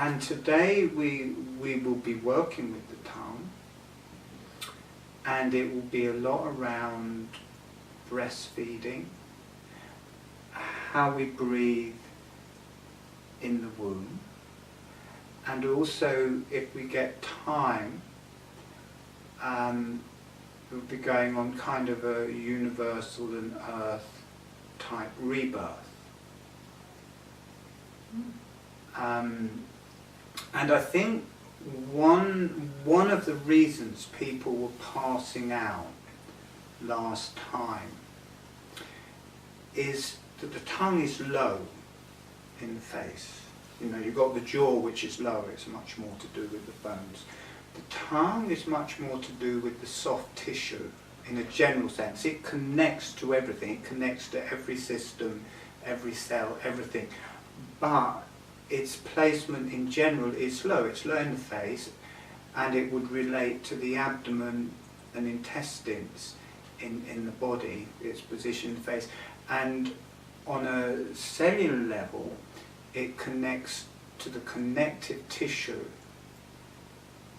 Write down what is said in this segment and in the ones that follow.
And today we will be working with the tongue, and it will be a lot around breastfeeding, how we breathe in the womb, and also, if we get time, we'll be going on kind of a universal and earth type rebirth. And I think one of the reasons people were passing out last time is that the tongue is low in the face. You know, you've got the jaw, which is lower, it's much more to do with the bones. The tongue is much more to do with the soft tissue in a general sense. It connects to everything, it connects to every system, every cell, everything. But its placement in general is low. It's low in the face, and it would relate to the abdomen and intestines in the body, its position in the face. And on a cellular level, it connects to the connective tissue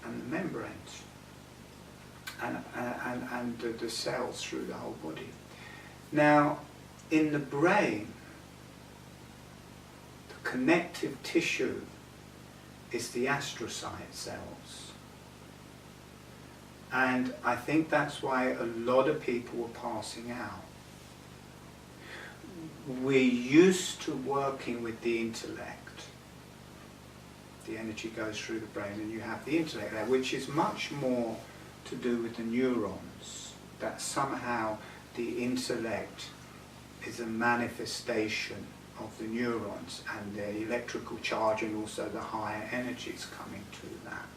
and the membranes and the cells through the whole body. Now, in the brain, the connective tissue is the astrocyte cells. And I think that's why a lot of people were passing out. We're used to working with the intellect. The energy goes through the brain and you have the intellect there, which is much more to do with the neurons. That somehow the intellect is a manifestation of the neurons and their electrical charge, and also the higher energies coming to that.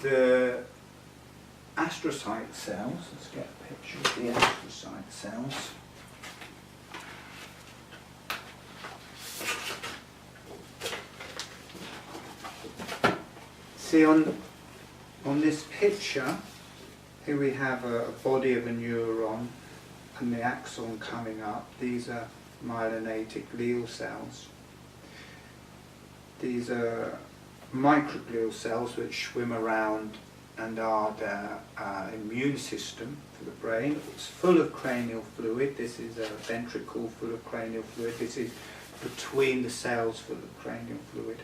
The astrocyte cells, let's get a picture of the astrocyte cells. See, on this picture, here we have a body of a neuron and the axon coming up. These are myelinated glial cells. These are microglial cells which swim around and are the immune system for the brain. It's full of cranial fluid. This is a ventricle full of cranial fluid. This is between the cells full of cranial fluid.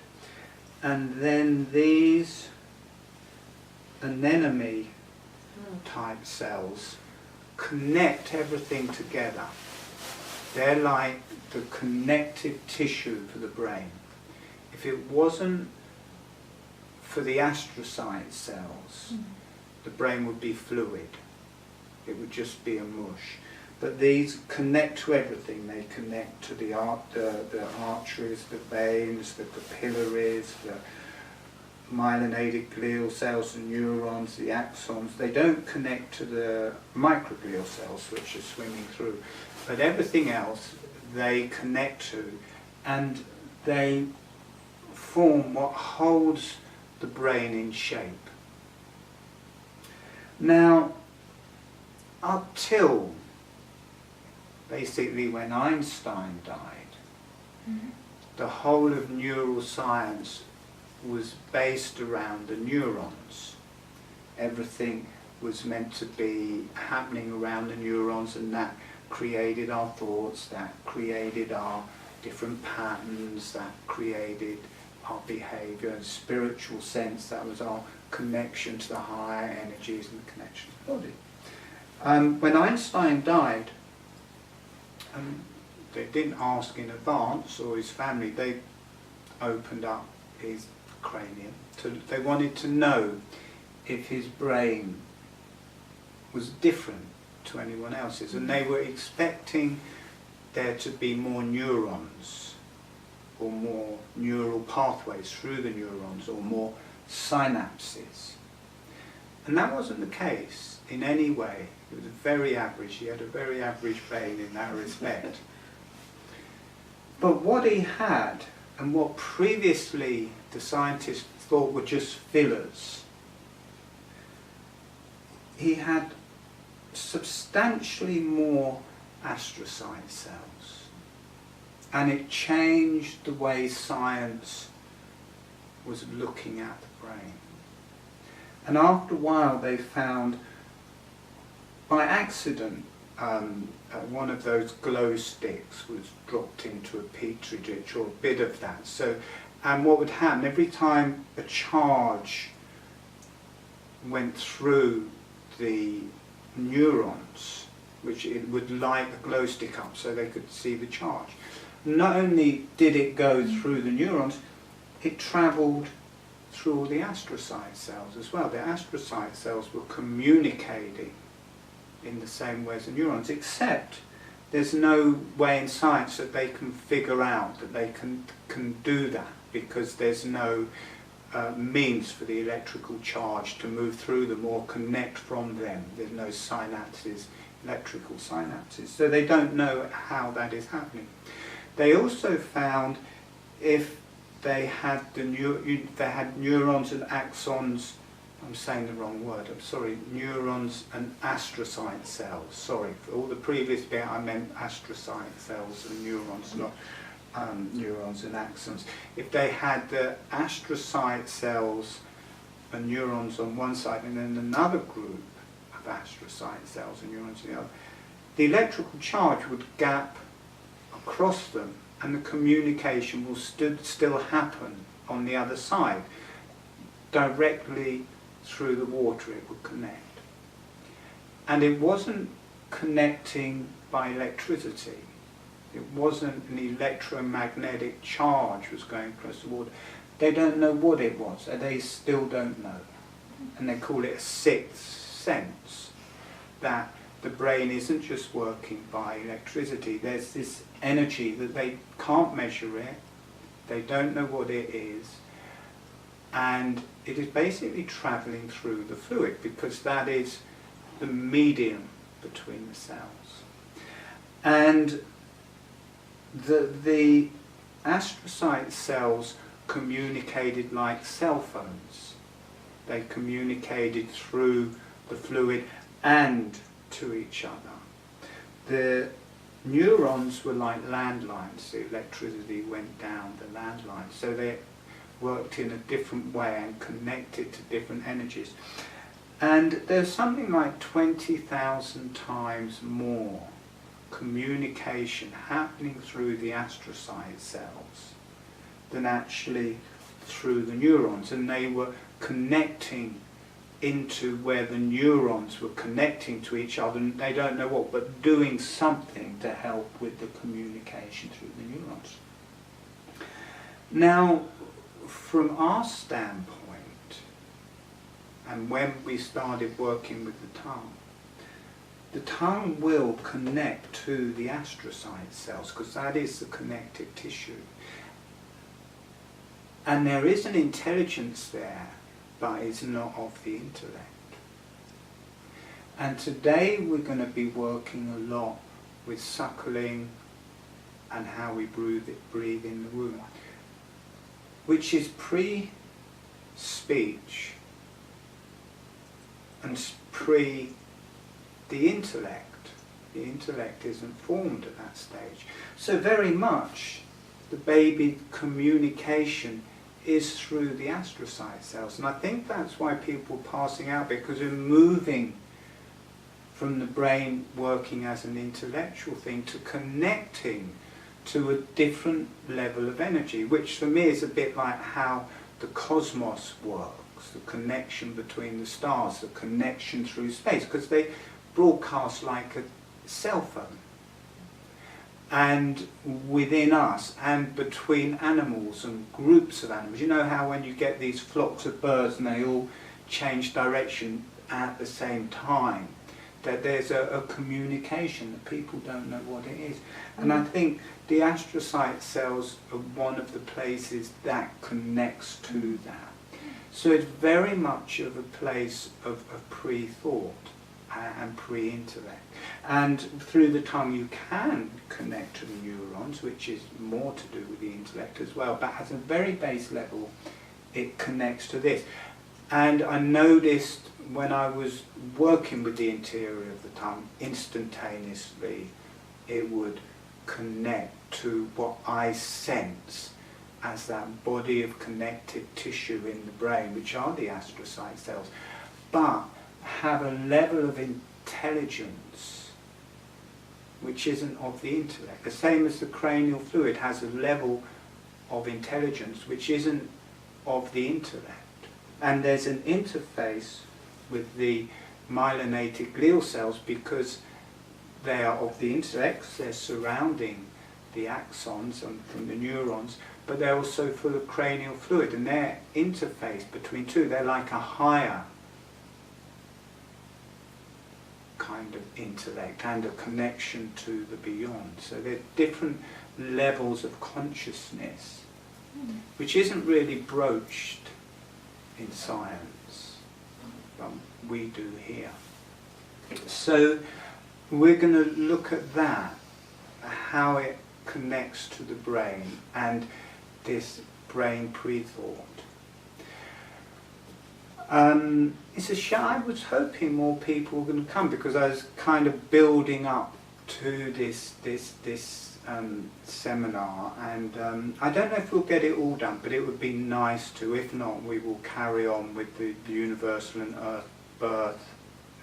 And then these anemone type cells connect everything together. They're like the connective tissue for the brain. If it wasn't for the astrocyte cells, the brain would be fluid. It would just be a mush. But these connect to everything. They connect to the arteries, the veins, the capillaries, the myelinated glial cells, the neurons, the axons. They don't connect to the microglial cells which are swimming through. But everything else they connect to, and they form what holds the brain in shape. Now, up till basically when Einstein died, the whole of neuroscience was based around the neurons. Everything was meant to be happening around the neurons, and that created our thoughts, that created our different patterns, that created our behavior. In a spiritual sense, that was our connection to the higher energies and the connection to the body. When Einstein died, they didn't ask in advance, or his family, they opened up his cranium. They wanted to know if his brain was different to anyone else's, and they were expecting there to be more neurons, or more neural pathways through the neurons, or more synapses. And that wasn't the case in any way. It was very average. He had a very average brain in that respect. But what he had, and what previously the scientists thought were just fillers, he had substantially more astrocyte cells. And it changed the way science was looking at the brain. And after a while they found, by accident, one of those glow sticks was dropped into a petri dish, or a bit of that. So, and what would happen, every time a charge went through the neurons, which it would light the glow stick up so they could see the charge. Not only did it go through the neurons, it travelled through all the astrocyte cells as well. The astrocyte cells were communicating in the same way as the neurons, except there's no way in science that they can figure out that they can do that, because there's no means for the electrical charge to move through them or connect from them. There's no synapses, electrical synapses, so they don't know how that is happening. They also found if they had they had neurons and axons, I'm saying the wrong word, I'm sorry, neurons and astrocyte cells, sorry, for all the previous bit I meant astrocyte cells and neurons, not neurons and axons. If they had the astrocyte cells and neurons on one side and then another group of astrocyte cells and neurons on the other, the electrical charge would gap across them and the communication will still happen on the other side. Directly through the water it would connect. And it wasn't connecting by electricity. It wasn't an electromagnetic charge was going across the water. They don't know what it was, and they still don't know. And they call it a sixth sense, that the brain isn't just working by electricity. There's this energy that they can't measure it, they don't know what it is, and it is basically travelling through the fluid, because that is the medium between the cells. And the astrocyte cells communicated like cell phones. They communicated through the fluid and to each other. The neurons were like landlines. The electricity went down the landlines, so they worked in a different way and connected to different energies. And there's something like 20,000 times more communication happening through the astrocyte cells than actually through the neurons, and they were connecting into where the neurons were connecting to each other, and they don't know what, but doing something to help with the communication through the neurons. Now, from our standpoint, and when we started working with the tongue will connect to the astrocyte cells, because that is the connective tissue. And there is an intelligence there, but it's not of the intellect. And today we're going to be working a lot with suckling and how we breathe in the womb, which is pre-speech and pre the intellect. The intellect isn't formed at that stage. So very much the baby communication is through the astrocyte cells. And I think that's why people are passing out, because they're moving from the brain working as an intellectual thing to connecting to a different level of energy, which for me is a bit like how the cosmos works, the connection between the stars, the connection through space, because they broadcast like a cell phone. And within us, and between animals and groups of animals. You know how when you get these flocks of birds and they all change direction at the same time, that there's a communication that people don't know what it is. And I think the astrocyte cells are one of the places that connects to that. So it's very much of a place of pre-thought and pre-intellect. And through the tongue you can connect to the neurons, which is more to do with the intellect as well, but at a very base level it connects to this. And I noticed when I was working with the interior of the tongue, instantaneously it would connect to what I sense as that body of connective tissue in the brain, which are the astrocyte cells, but have a level of intelligence which isn't of the intellect. The same as the cranial fluid has a level of intelligence which isn't of the intellect. And there's an interface with the myelinated glial cells because they are of the intellect, they're surrounding the axons and from the neurons, but they're also full of cranial fluid, and their interface between two, they're like a higher kind of intellect and a connection to the beyond. So they're different levels of consciousness, which isn't really broached in science, but we do here. So we're going to look at that, how it connects to the brain and this brain pre-thought. It's a shame. I was hoping more people were going to come because I was kind of building up to this seminar, and I don't know if we'll get it all done, but it would be nice to. If not, we will carry on with the universal and earth birth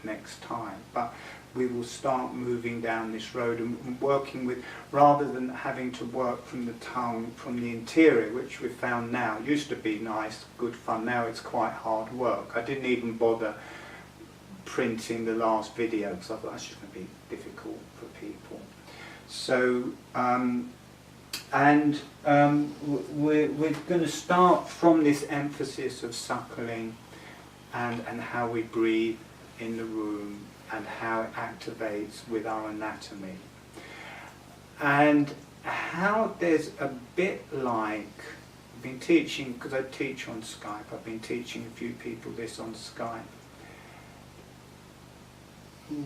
next time. But we will start moving down this road and working with, rather than having to work from the tongue, from the interior, which we've found now used to be nice, good fun. Now it's quite hard work. I didn't even bother printing the last video because I thought that's just going to be difficult for people. So, we're going to start from this emphasis of suckling and how we breathe in the room and how it activates with our anatomy. And how there's a bit like, I've been teaching, because I teach on Skype, I've been teaching a few people this on Skype.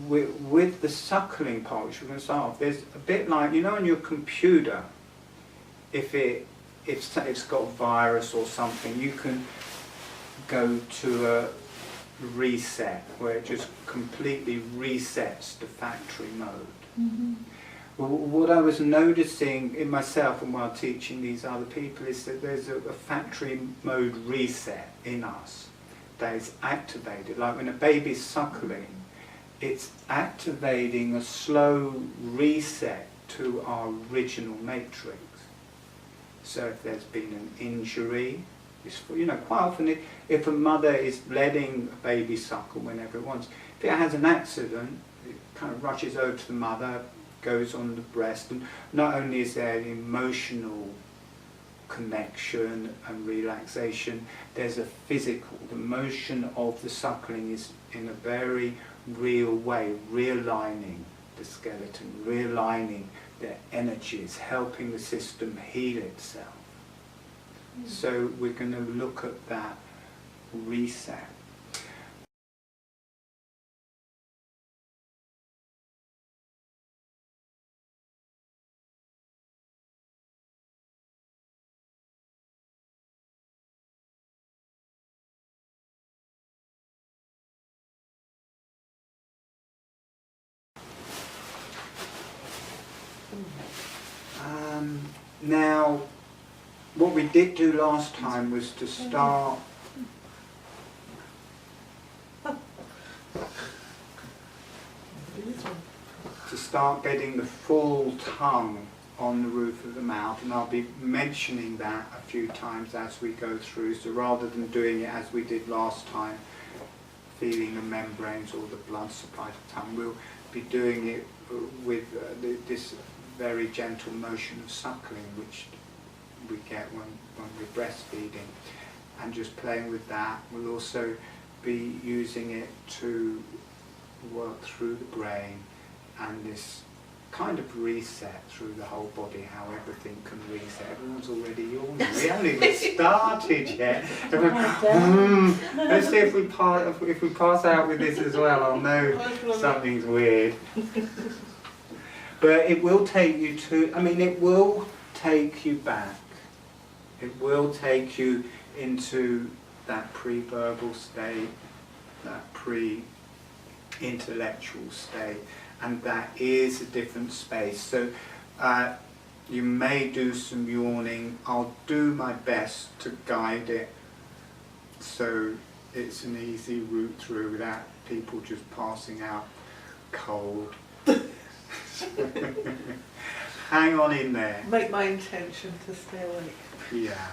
With the suckling part, which we're going to start off, there's a bit like, you know, on your computer, if it's got a virus or something, you can go to a reset where it just completely resets the factory mode. Mm-hmm. Well, what I was noticing in myself and while teaching these other people is that there's a factory mode reset in us that is activated. Like when a baby's suckling, it's activating a slow reset to our original matrix. So if there's been an injury, you know, quite often if a mother is letting a baby suckle whenever it wants, if it has an accident, it kind of rushes over to the mother, goes on the breast, and not only is there an emotional connection and relaxation, there's a physical, the motion of the suckling is in a very real way, realigning the skeleton, realigning the energies, helping the system heal itself. So we're going to look at that reset. Now, what we did do last time was to start getting the full tongue on the roof of the mouth, and I'll be mentioning that a few times as we go through. So rather than doing it as we did last time, feeling the membranes or the blood supply to the tongue, we'll be doing it with this very gentle motion of suckling, which we get when we're breastfeeding, and just playing with that. We'll also be using it to work through the brain and this kind of reset through the whole body, how everything can reset. Everyone's already yawning. We haven't even started yet. Let's see if we pass out with this as well. I'll know something's weird. But it will take you to, it will take you back. It will take you into that pre-verbal state, that pre-intellectual state, and that is a different space. So You may do some yawning. I'll do my best to guide it so it's an easy route through without people just passing out cold. Hang on in there. Make my intention to stay awake. Yeah,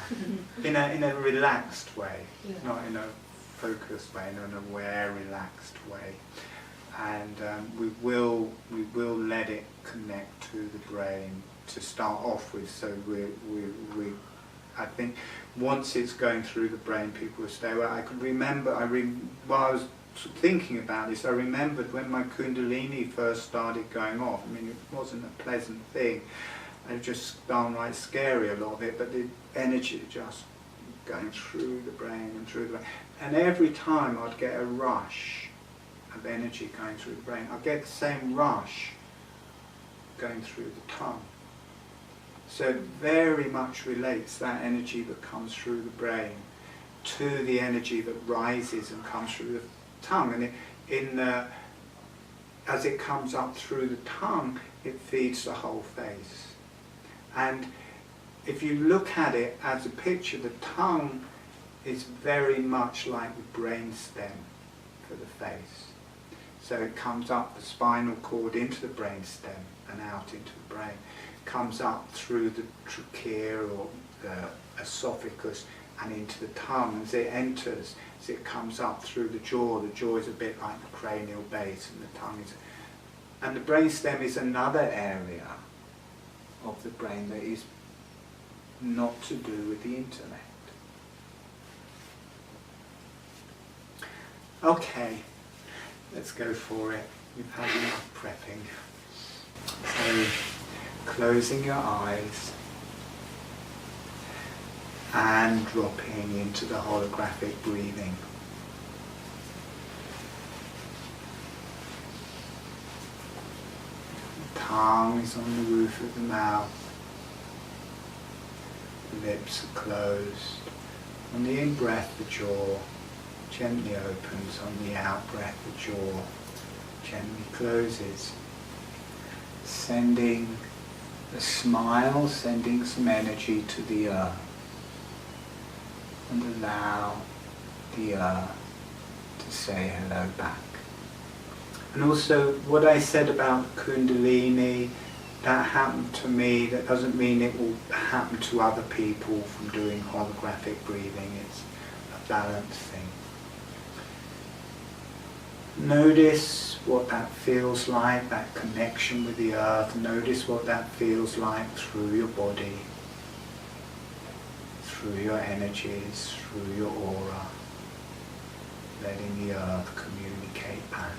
in a relaxed way, Yeah. not in a focused way, in an aware, relaxed way. And we will let it connect to the brain to start off with. So we I think once it's going through the brain, people will stay aware. I could remember, while I was thinking about this, I remembered when my Kundalini first started going off. I mean, it wasn't a pleasant thing. It was just downright scary, a lot of it, but the energy just going through the brain and through the brain. And every time I'd get a rush of energy going through the brain, I'd get the same rush going through the tongue. So it very much relates, that energy that comes through the brain, to the energy that rises and comes through the tongue. And as it comes up through the tongue, it feeds the whole face. And if you look at it as a picture, the tongue is very much like the brain stem for the face. So it comes up the spinal cord into the brain stem and out into the brain. Comes up through the trachea or the esophagus and into the tongue. As it enters, as it comes up through the jaw is a bit like the cranial base, and the tongue is... And the brain stem is another area of the brain that is not to do with the intellect. Okay, let's go for it. We've had enough prepping. So, closing your eyes and dropping into the holographic breathing. The tongue is on the roof of the mouth. The lips are closed. On the in-breath, the jaw gently opens. On the out-breath, the jaw gently closes. Sending a smile, sending some energy to the earth. And allow the earth to say hello back. And also, what I said about Kundalini, that happened to me. That doesn't mean it will happen to other people from doing holographic breathing. It's a balance thing. Notice what that feels like, that connection with the earth. Notice what that feels like through your body, through your energies, through your aura, letting the earth communicate back.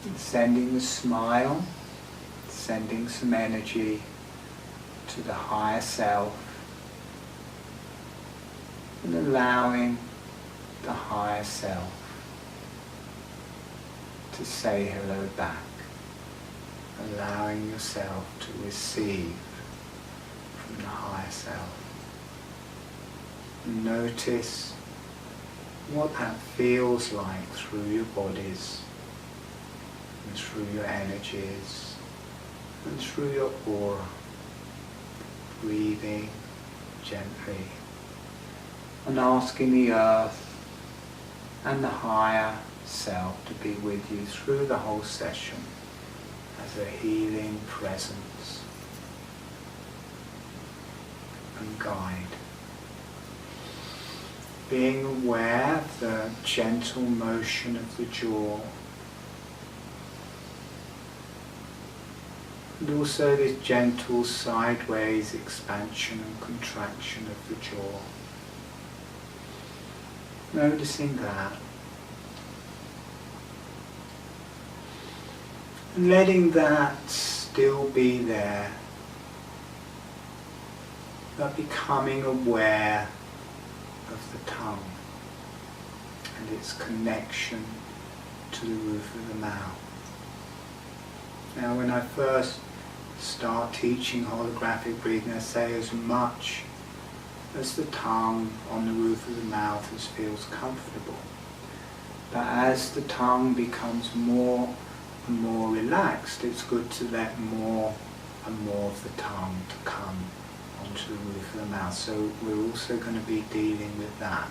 And sending the smile, sending some energy to the higher self, and allowing the higher self to say hello back, allowing yourself to receive from the higher self. Notice what that feels like through your bodies and through your energies and through your aura. Breathing gently and asking the earth and the higher self to be with you through the whole session as a healing presence and guide. Being aware of the gentle motion of the jaw, and also this gentle sideways expansion and contraction of the jaw. Noticing that. And letting that still be there, but becoming aware of the tongue and its connection to the roof of the mouth. Now when I first start teaching holographic breathing, I say as much as the tongue on the roof of the mouth as feels comfortable. But as the tongue becomes more and more relaxed, it's good to let more and more of the tongue to come onto the roof of the mouth. So we're also going to be dealing with that.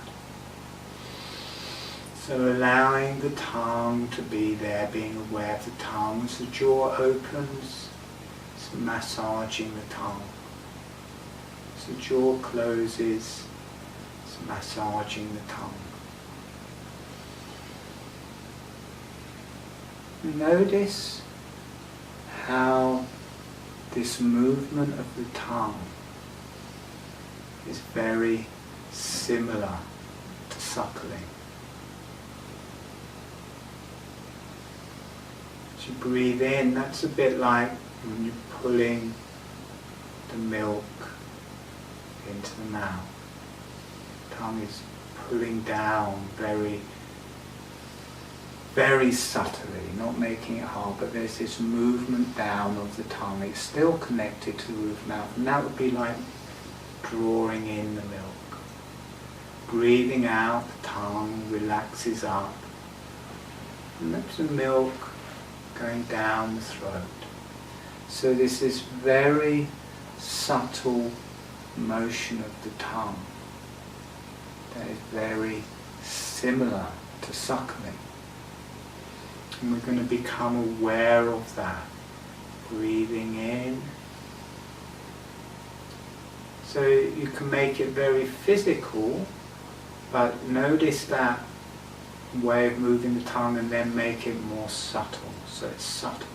So allowing the tongue to be there, being aware of the tongue. As the jaw opens, so massaging the tongue. As the jaw closes, so massaging the tongue. Notice how this movement of the tongue is very similar to suckling. As you breathe in, that's a bit like when you're pulling the milk into the mouth. The tongue is pulling down very, very subtly, not making it hard, but there's this movement down of the tongue. It's still connected to the roof of the mouth, and that would be like drawing in the milk. Breathing out, the tongue relaxes up, and that's the milk going down the throat. So this is very subtle motion of the tongue that is very similar to suckling. And we're going to become aware of that. Breathing in. So you can make it very physical, but notice that way of moving the tongue and then make it more subtle. So it's subtle.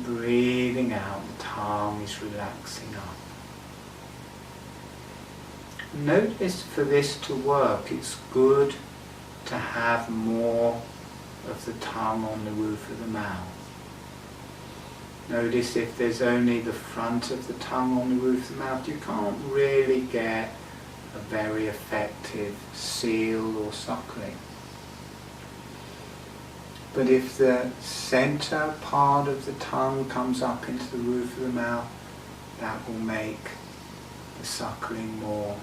Breathing out, the tongue is relaxing up. Notice for this to work, it's good to have more of the tongue on the roof of the mouth. Notice if there's only the front of the tongue on the roof of the mouth, you can't really get a very effective seal or suckling. But if the center part of the tongue comes up into the roof of the mouth, that will make the suckling more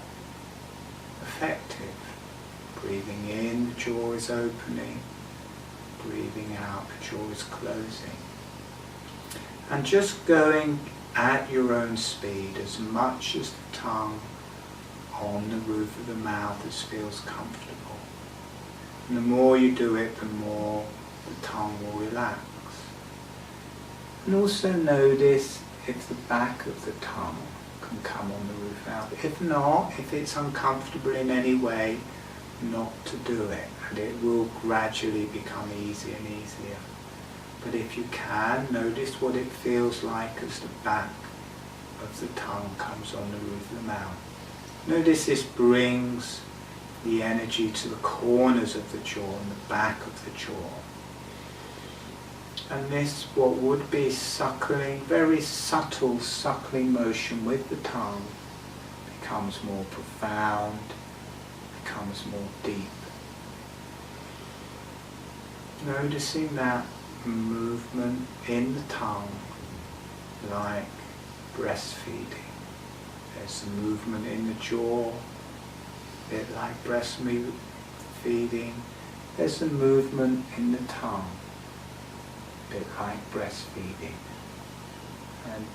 effective. Breathing in, the jaw is opening. Breathing out, the jaw is closing. And just going at your own speed, as much as the tongue on the roof of the mouth as feels comfortable. And the more you do it, the more the tongue will relax. And also notice if the back of the tongue can come on the roof out. If not, if it's uncomfortable in any way, not to do it, and it will gradually become easier and easier. But if you can, notice what it feels like as the back of the tongue comes on the roof of the mouth. Notice this brings the energy to the corners of the jaw and the back of the jaw. And this, what would be suckling, very subtle suckling motion with the tongue, becomes more profound, becomes more deep. Noticing that movement in the tongue like breastfeeding. There's a movement in the jaw, a bit like breastfeeding. There's a movement in the tongue, a bit like breastfeeding,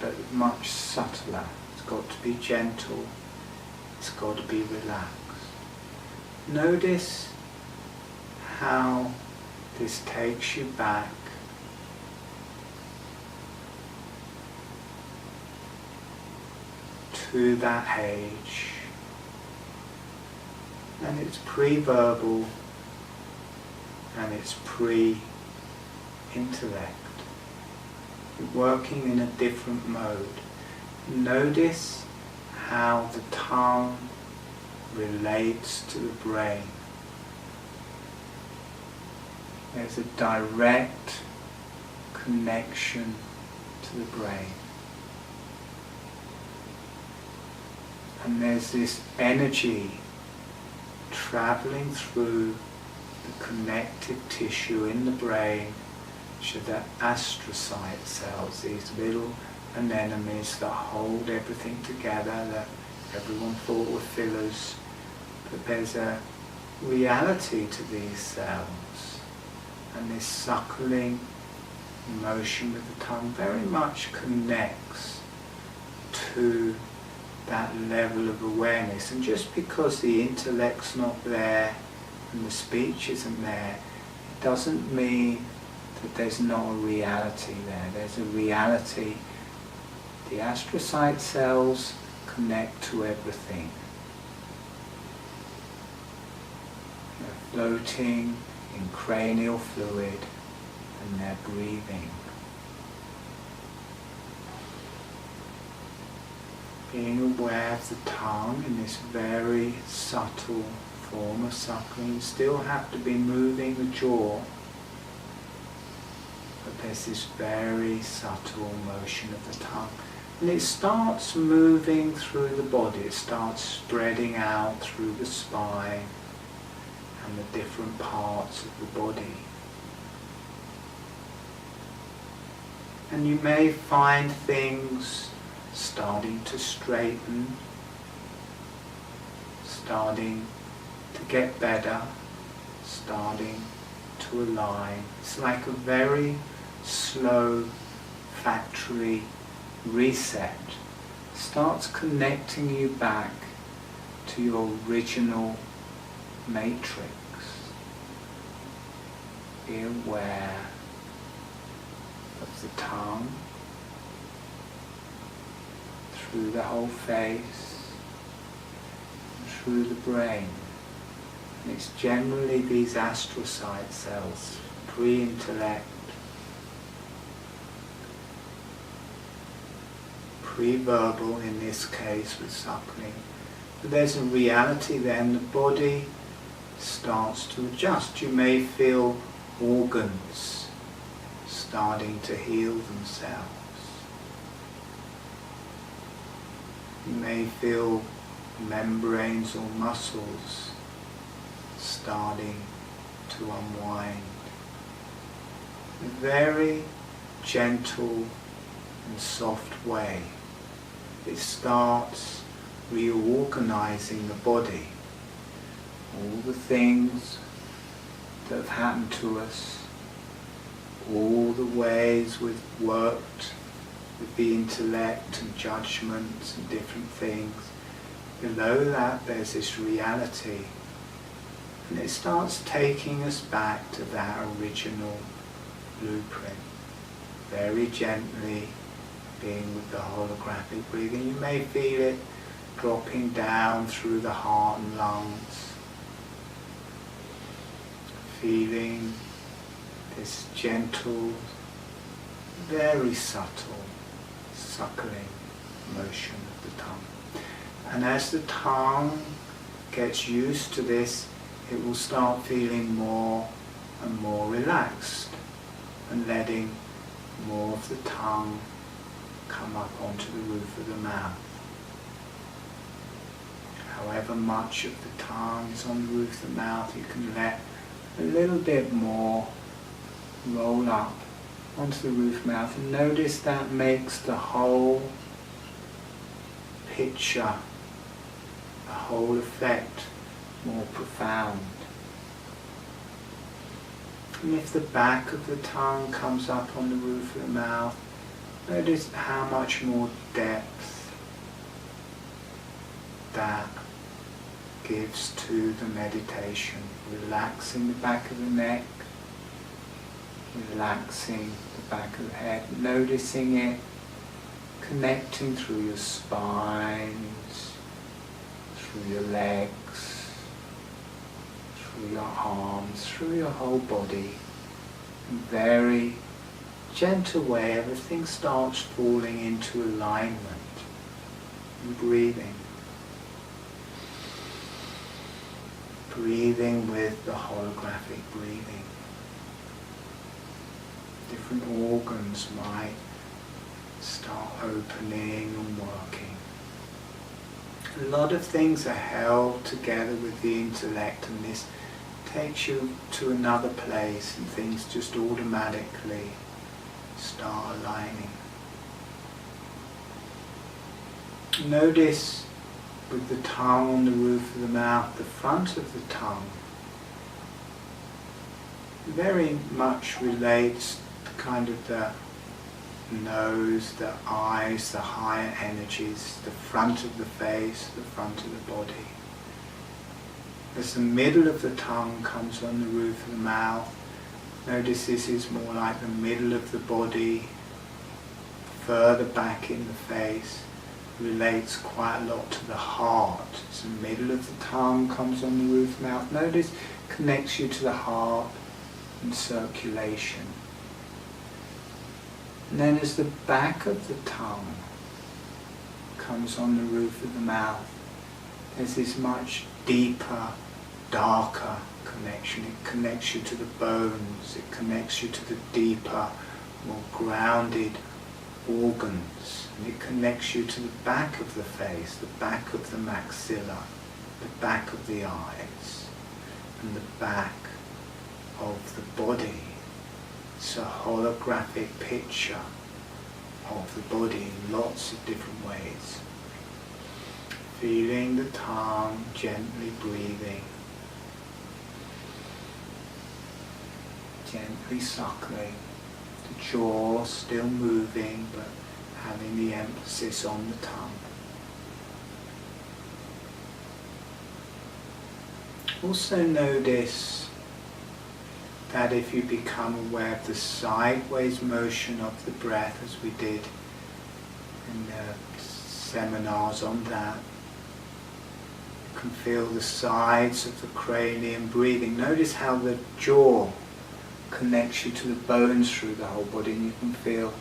but much subtler. It's got to be gentle, it's got to be relaxed. Notice how this takes you back to that age, and it's pre-verbal and it's pre-intellect. You're working in a different mode. Notice how the tongue relates to the brain. There's a direct connection to the brain. And there's this energy traveling through the connective tissue in the brain, which are the astrocyte cells, these little anemones that hold everything together, that everyone thought were fillers. But there's a reality to these cells. And this suckling motion with the tongue very much connects to that level of awareness. And just because the intellect's not there and the speech isn't there, it doesn't mean that there's not a reality there. There's a reality. The astrocyte cells connect to everything. They're floating in cranial fluid and they're breathing. Being aware of the tongue in this very subtle form of suckling. You still have to be moving the jaw, but there's this very subtle motion of the tongue. And it starts moving through the body, it starts spreading out through the spine and the different parts of the body. And you may find things starting to straighten, starting to get better, starting to align. It's like a very slow factory reset. Starts connecting you back to your original matrix. Be aware of the tongue through the whole face, and through the brain. And it's generally these astrocyte cells, pre-intellect, pre-verbal in this case with suckling. But there's a reality then, the body starts to adjust. You may feel organs starting to heal themselves. You may feel membranes or muscles starting to unwind. In a very gentle and soft way, it starts reorganizing the body. All the things that have happened to us, all the ways we've worked with the intellect and judgments and different things. Below that there's this reality, and it starts taking us back to that original blueprint, very gently, being with the holographic breathing. You may feel it dropping down through the heart and lungs, feeling this gentle, very subtle suckling motion of the tongue. And as the tongue gets used to this, it will start feeling more and more relaxed and letting more of the tongue come up onto the roof of the mouth. However much of the tongue is on the roof of the mouth, you can let a little bit more roll up onto the roof of the mouth, and notice that makes the whole picture, the whole effect more profound. And if the back of the tongue comes up on the roof of the mouth, notice how much more depth that gives to the meditation. Relaxing the back of the neck, relaxing the back of the head, noticing it connecting through your spines, through your legs, through your arms, through your whole body. In a very gentle way, everything starts falling into alignment and breathing. Breathing with the holographic breathing. Different organs might start opening and working. A lot of things are held together with the intellect, and this takes you to another place and things just automatically start aligning. Notice with the tongue on the roof of the mouth, the front of the tongue very much relates to kind of the nose, the eyes, the higher energies, the front of the face, the front of the body. As the middle of the tongue comes on the roof of the mouth, notice this is more like the middle of the body, further back in the face, relates quite a lot to the heart. As the middle of the tongue comes on the roof of the mouth, notice connects you to the heart and circulation. And then as the back of the tongue comes on the roof of the mouth, there's this much deeper, darker connection. It connects you to the bones, it connects you to the deeper, more grounded organs. And it connects you to the back of the face, the back of the maxilla, the back of the eyes, and the back of the body. It's a holographic picture of the body in lots of different ways. Feeling the tongue, gently breathing, gently suckling, the jaw still moving but having the emphasis on the tongue. Also notice that if you become aware of the sideways motion of the breath, as we did in the seminars on that, you can feel the sides of the cranium breathing. Notice how the jaw connects you to the bones through the whole body, and you can feel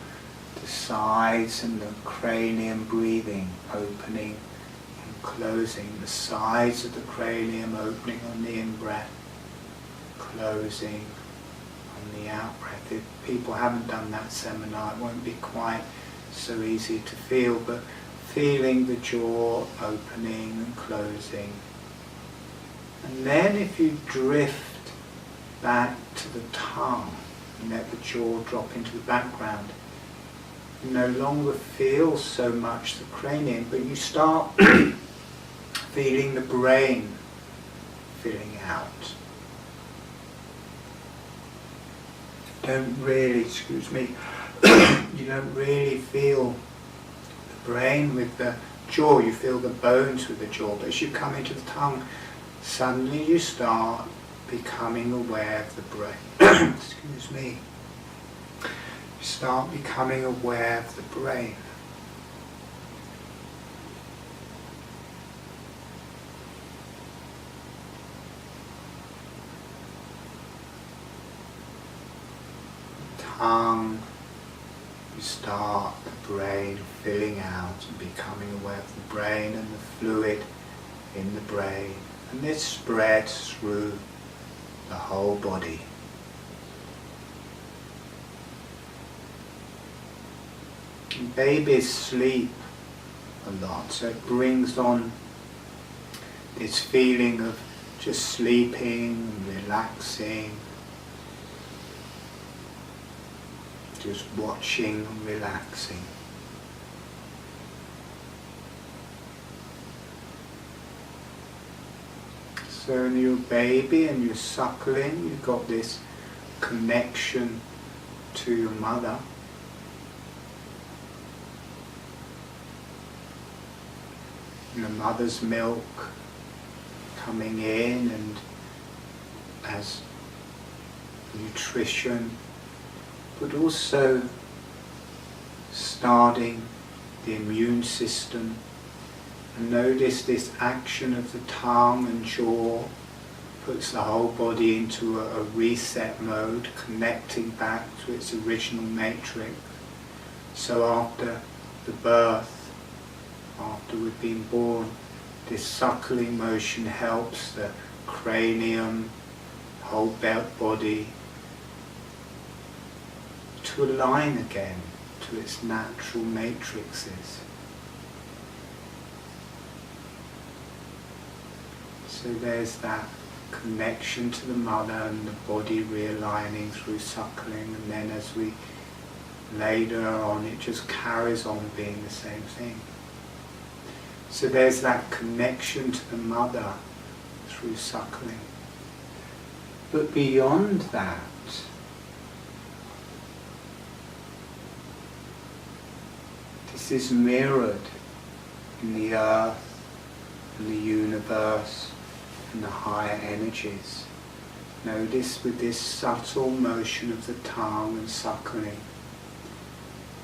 the sides and the cranium breathing, opening and closing. The sides of the cranium opening on the in-breath, closing on the out-breath. If people haven't done that seminar, it won't be quite so easy to feel, but feeling the jaw opening and closing. And then if you drift back to the tongue and let the jaw drop into the background, you no longer feel so much the cranium, but you start feeling the brain filling out. You don't really feel the brain with the jaw, you feel the bones with the jaw, but as you come into the tongue, suddenly you start becoming aware of the brain. Excuse me. You start becoming aware of the brain. Tongue, you start the brain filling out and becoming aware of the brain and the fluid in the brain, and this spreads through the whole body. And babies sleep a lot, so it brings on this feeling of just sleeping, relaxing, just watching and relaxing. So in your baby and your suckling, you've got this connection to your mother. And the mother's milk coming in and as nutrition, but also starting the immune system. And notice this action of the tongue and jaw puts the whole body into a reset mode, connecting back to its original matrix. So after the birth, after we've been born, this suckling motion helps the cranium, whole body, to align again to its natural matrices. So there's that connection to the mother and the body realigning through suckling, and then as we later on it just carries on being the same thing. So there's that connection to the mother through suckling. But beyond that, this is mirrored in the earth and the universe and the higher energies. Notice with this subtle motion of the tongue and suckling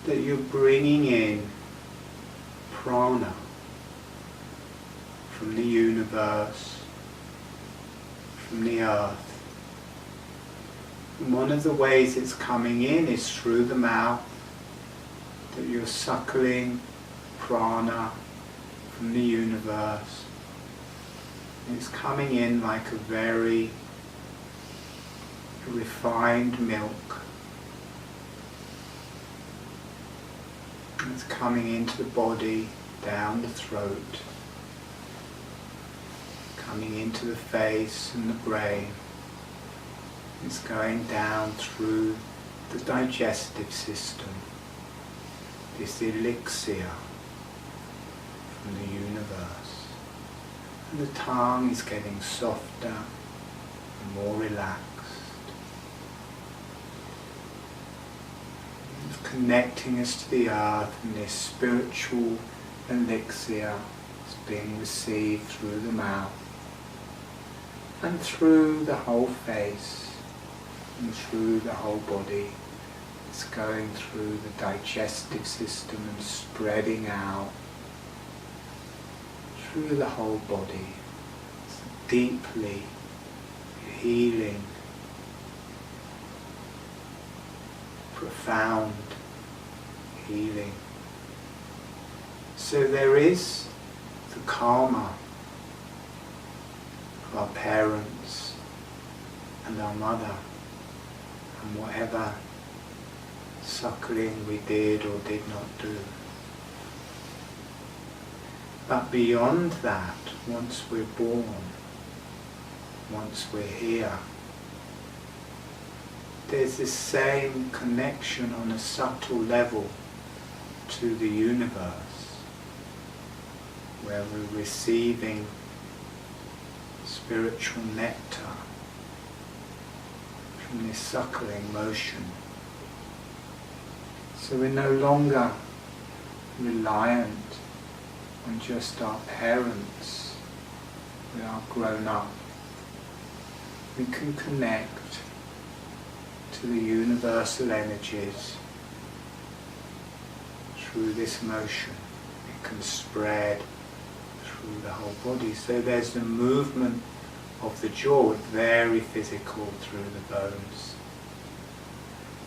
that you're bringing in prana from the universe, from the earth. And one of the ways it's coming in is through the mouth, that you're suckling prana from the universe. It's coming in like a very refined milk. It's coming into the body, down the throat, coming into the face and the brain. It's going down through the digestive system, this elixir from the universe. And the tongue is getting softer and more relaxed. It's connecting us to the earth, and this spiritual elixir is being received through the mouth and through the whole face and through the whole body. It's going through the digestive system and spreading out through the whole body. It's deeply healing, profound healing. So there is the karma of our parents and our mother, and whatever suckling we did or did not do. But beyond that, once we're born, once we're here, there's this same connection on a subtle level to the universe, where we're receiving spiritual nectar from this suckling motion. So we're no longer reliant on just our parents. We are grown up. We can connect to the universal energies through this motion. It can spread through the whole body. So there's the movement of the jaw, very physical, through the bones.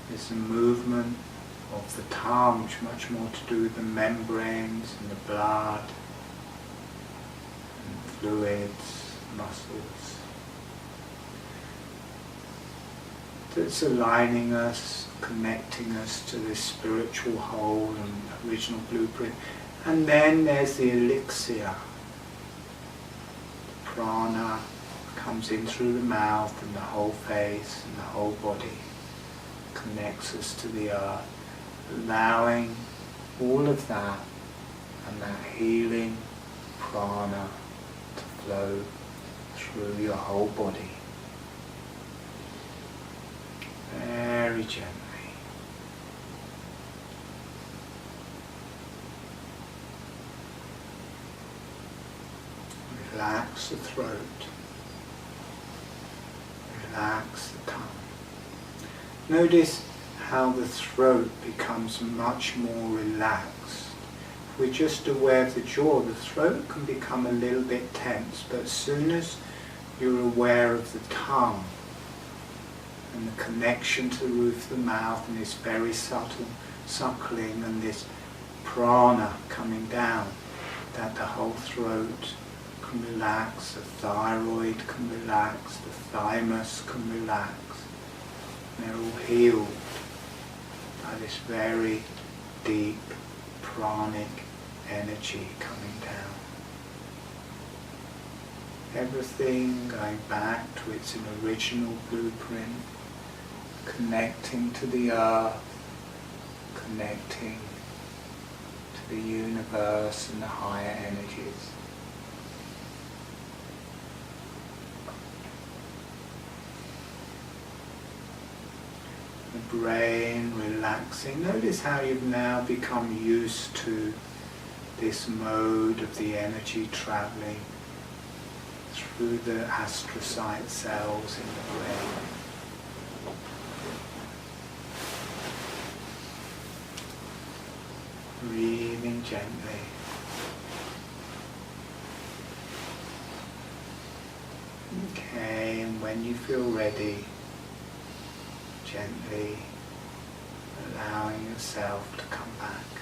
There's the movement of the tongue, which is much more to do with the membranes and the blood and fluids, muscles. That's aligning us, connecting us to this spiritual whole and original blueprint. And then there's the elixir. The prana comes in through the mouth and the whole face and the whole body, connects us to the earth, allowing all of that and that healing prana to flow through your whole body. Very gently. Relax the throat. Relax the tongue. Notice how the throat becomes much more relaxed. If we're just aware of the jaw, the throat can become a little bit tense, but as soon as you're aware of the tongue and the connection to the roof of the mouth and this very subtle suckling and this prana coming down, that the whole throat can relax, the thyroid can relax, the thymus can relax. They're all healed by this very deep pranic energy coming down. Everything going back to its original blueprint, connecting to the earth, connecting to the universe and the higher energies. brain relaxing. Notice how you've now become used to this mode of the energy travelling through the astrocyte cells in the brain. Breathing gently. Okay, and when you feel ready, gently allowing yourself to come back.